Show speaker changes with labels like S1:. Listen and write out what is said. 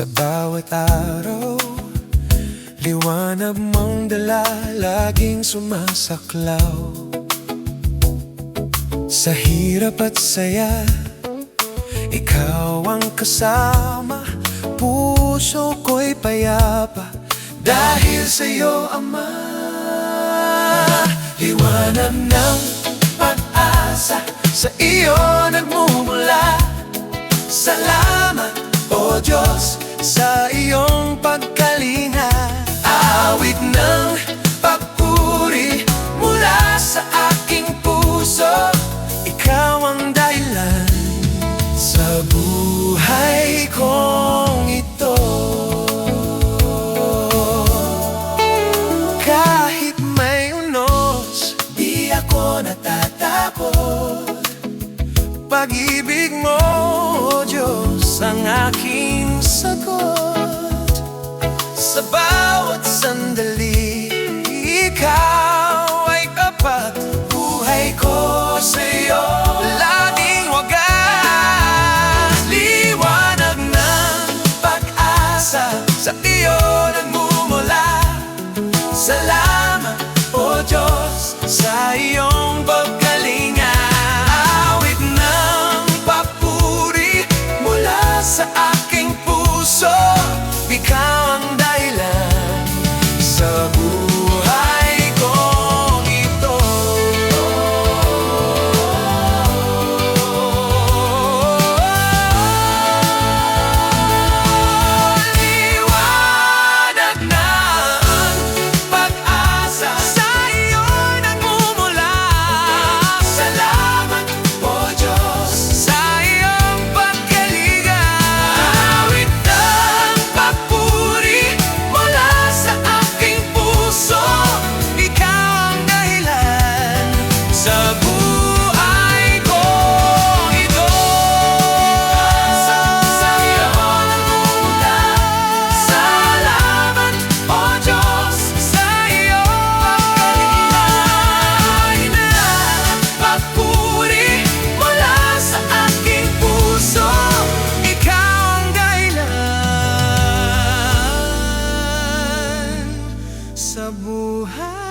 S1: Sa bawat araw, liwanag mong dala, laging sumasaklaw. Sa hirap at saya, ikaw ang kasama. Puso ko'y payapa dahil sa'yo, Ama. Liwanag ng pag-asa, sa iyo nagmumula. Salamat, O Diyos, sa iyong pagkalinga. Awit ng papuri mula sa aking puso. Ikaw ang dahilan sa buhay kong ito. Kahit may unos, di ako natatakot. Pag-ibig mo, O Diyos, ang aking sagot. Sa bawat sandali, ikaw ay tapat. Buhay ko sa'yo laging wagas. Liwanag ng pag-asa, sa iyo nagmumula. Salamat, O Diyos, sa iyong pagkalinga. Awit ng papuri mula sa aking puso. Ikaw ang dahilan sa buhay kong ito. Liwanag ng pag-asa, sa iyo'y nagmumula. Salamat, O Diyos, sa iyong pagkalinga. Awit ng papuri mula sa aking puso. Ikaw ang dahilan sa buhay kong ito. Sa iyo nagmumula. Salamat, O Diyos, sa iyong pagkalinga. Papuri mula sa aking puso. Ikaw ang dahilan sa buhay